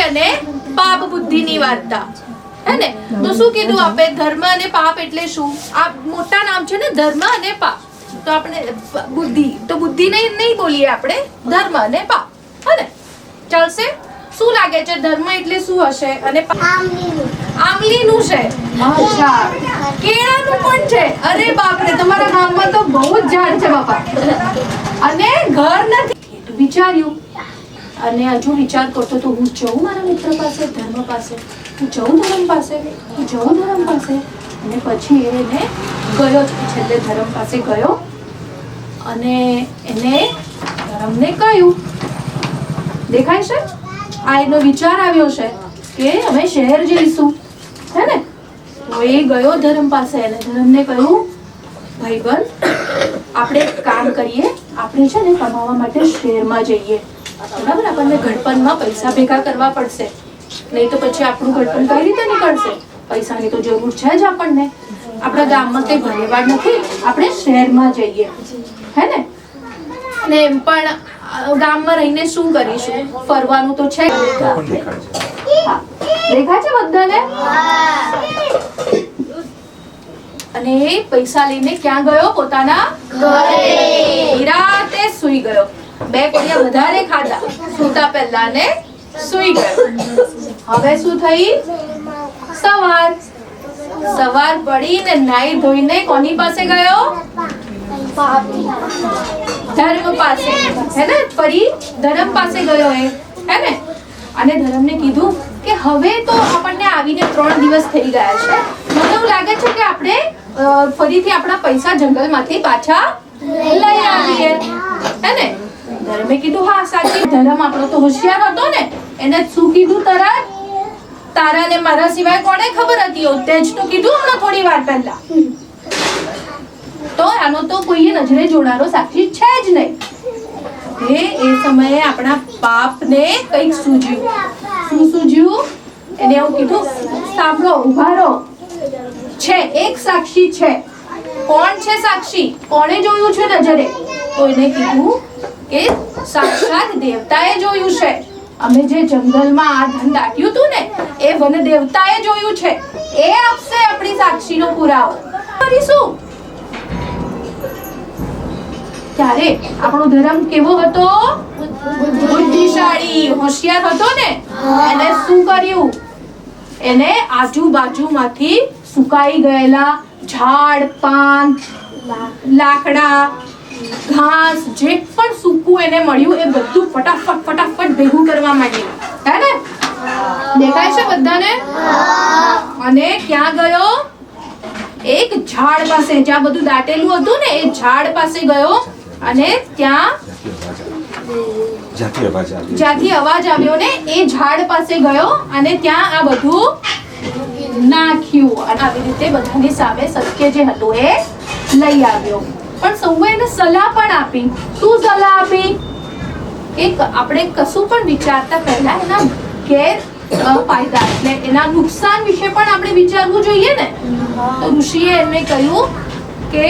અને પાપ બુદ્ધિની વાર્તા હે ને. તો શું કીધું આપણે? ધર્મ અને પાપ એટલે શું? આ મોટા નામ છે ને, ધર્મ અને પાપ. તો આપણે બુદ્ધિ, તો બુદ્ધિ નહીં બોલીએ આપણે, ધર્મ અને પાપ હે ને. ચાલશે? શું લાગે છે ધર્મ એટલે શું હશે? અને આમલીનું છે. અચ્છા, કેળાનું પણ છે. અરે બાપ રે, તમારા ગામમાં તો બહુ જ ઝાડ છે બાપા. અને ઘર નથી વિચાર્યું, અને હજુ વિચાર કરતો તો હું જઉં મારા મિત્ર પાસે, ધર્મ પાસે, હું જઉં ધર્મ પાસે, હું જઉં ધર્મ પાસે. અને પછી એને ગયો, છેલ્લે ધર્મ પાસે ગયો અને એને ધર્મને કહ્યું. દેખાય છે? આ એનો વિચાર આવ્યો છે કે અમે શહેર જઈશું હે ને. તો એ ગયો ધર્મ પાસે અને ધર્મને કહ્યું, ભાઈબંધ, આપણે એક કામ કરીએ, આપણે છે ને કમાવા માટે શહેરમાં જઈએ, બરાબર? આપણને ઘડપણમાં પૈસા ભેગા કરવા પડશે, નહીં તો પછી આપણું ઘડપણ કઈ રીતે નીકળશે? પૈસાની તો જરૂર છે જ આપણને. આપણા ગામમાં કઈ ભરેવાડ નથી, આપણે શહેરમાં જઈએ હે ને. અને એમ પણ ગામમાં રહીને શું કરીશું? ફરવાનું તો છે. દેખાય છે બધાને? અને એ પૈસા લઈને ક્યાં ગયો? પોતાના ઘરે નિરાતે સૂઈ ગયો. 2 કોડિયા વધારે ખાધા સૂતા પહેલા ને સૂઈ ગયો. હવે શું થઈ? સવાર પડીને નાઈ ધોઈને કોની પાસે ગયો? ધર્મ પાસે હે ને. ફરી ધર્મ પાસે ગયો હે ને. અને ધર્મને કીધું કે હવે તો આપણને આવીને 3 દિવસ થઈ ગયા છે, મને એવું લાગે છે કે આપણે ફરીથી આપણા પૈસા જંગલમાંથી પાછા લઈ આવીએ હે ને. ધર્મે કીધું હા સાચી. ધર્મ આપણો તો હોશિયાર હતો ને, એને શું કીધું તરત? તારા ને મારા સિવાય કોને ખબર હતી? તે જ તો કીધું હમણાં થોડી વાર પહેલા. તો આનો તો કોઈએ નજરે જોનારો સાક્ષી છે જ નહીં. એ સમયે આપણા પાપને કંઈક સૂઝ્યું. શું સૂઝ્યું? એને એવું કીધું, સાંભળો, ઉભા રહો, છે એક સાક્ષી છે. કોણ છે સાક્ષી? કોણે જોયું છે નજરે? તો એને કીધું કે સાક્ષાત દેવતાએ જોયું છે. અમે જે જંગલમાં આ ધન દાટ્યું હતું ને, એ વન દેવતાએ જોયું છે. એ આપશે આપણી સાક્ષીનો પુરાવો. કરીશું. ત્યારે આપણો ધર્મ કેવો હતો? બુદ્ધિશાળી, હોશિયાર હતો ને. એને શું કર્યું? એને આજુબાજુમાંથી સુકાઈ ગયેલા ઝાડ, પાન, લાકડા, ઘાસ, જે પણ સૂકું એને મળ્યું એ બધું ફટાફટ ભેગું કરવા માંડ્યું હે ને. દેખાય છે બધાને? અને ક્યાં ગયો? એક ઝાડ પાસે, જ્યાં બધું દાટેલું હતું ને, એ ઝાડ પાસે ગયો અને ત્યાં જ્યાંથી અવાજ આવ્યો ને, એ ઝાડ પાસે ગયો અને ત્યાં આ બધું નાખ્યું. અને આવી રીતે બધાની સામે સત્ય જે હતું એ લઈ આવ્યો. પણ સૌએ એને સલાહ પણ આપી. શું સલાહ આપી? કે આપણે કશું પણ વિચારતા પહેલા એના ગેરફાયદા એટલે એના નુકસાન વિશે પણ આપણે વિચારવું જોઈએ ને. તો ઋષિએ એમને કહ્યું કે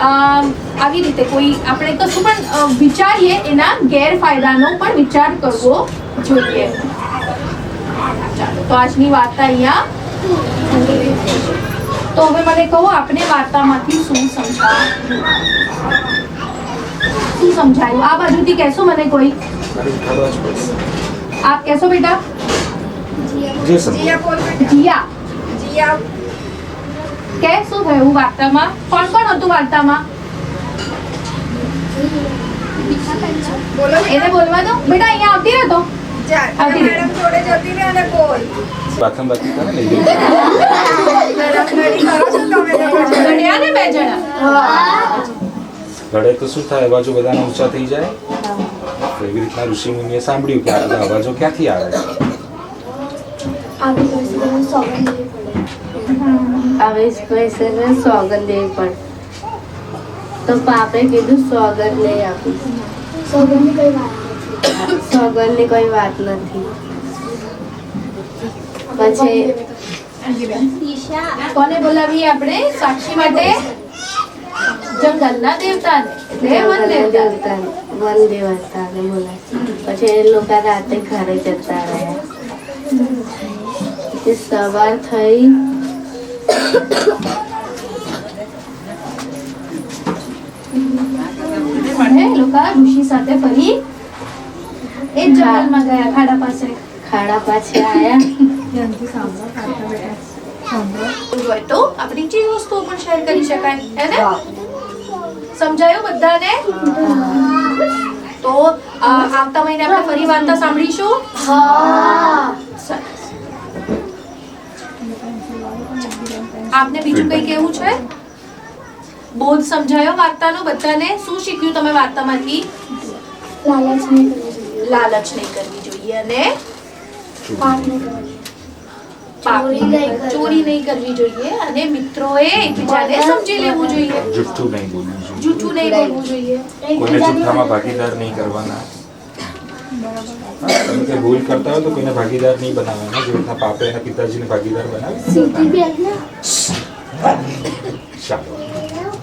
આવી રીતે કોઈ આપણે કશું પણ વિચારીએ એના ગેરફાયદાનો પણ વિચાર કરવો જોઈએ. ચાલો, તો આજની વાર્તા અહીંયા. તો હવે મને કહો, આપણે વાર્તામાંથી શું સમજાયું? આ બાજુથી કહેશો મને કોઈ? આપ કહેશો બેટા? જીયા કે શું થયું વાર્તામાં? કોણ હતું વાર્તામાં? એને બોલવા દો બેટા. અહીંયા આવતી રહેતો. મેડમ જોડે જતી રહે અને બોલ. બાથમ બાકી કરે ને. લડ્યા ને 2 જણા. લડે તો શું થાય? અવાજો બધાના ઊંચા થઈ જાય. એવી રીતના ઋષિ મુનિએ સાંભળ્યું કે આ બધા અવાજો ક્યાંથી આવે છે. સોગંદ લેવી પડે. તો પાપે કીધું સોગંદ નહીં આપી. સોગંદની કોઈ વાત નથી. પછી કોને બોલાવીએ આપણે સાક્ષી માટે? જંગલના દેવતાને, એટલે વન દેવતાને બોલાય. પછી એ લોકો રાતે ઘરે જતા રહ્યા. કે સવાર થઈ મળે એ લોકો ઋષિ સાથે ફરી એ જ જંગલમાં ગયા ખાડા પાસે. ખાડા પાસે આયા. એવું હોય તો આપણી ચીજ વસ્તુઓ પણ શેર કરી શકાય હે ને? સમજાયું બધાને? તો આવતા મહિને આપણે ફરી વાર્તા સાંભળીશું. સરસ. આપને બીજું કઈ કેવું છે? બોધ સમજાયો વાર્તાનો બધાને? શું શીખ્યું તમે વાર્તામાંથી? લાલચ નહીં કરવી જોઈએ અને ચોરી નહીં કરવી જોઈએ અને મિત્રોએ એકબીજાને સમજી લેવું જોઈએ. જુઠ્ઠું નહીં બોલવું જોઈએ. જૂઠું નહીં બોલવું જોઈએ. કોઈને જુઠ્ઠામાં ભાગીદાર નહીં કરવાના. તમે કઈ ભૂલ કરતા હો તો કોઈને ભાગીદાર નહીં બનાવવાના. જે રીતના પાપે એના પિતાજીને ભાગીદાર બનાવી. ચાલો,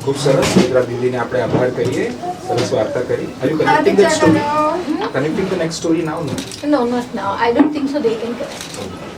ખૂબ સરસ. ચૈત્રા દીદીને આપણે આભાર કહીએ. સરસ વાર્તા કરી. Are you connecting the story? Connecting the next story now? No, not now. I don't think so they can connect.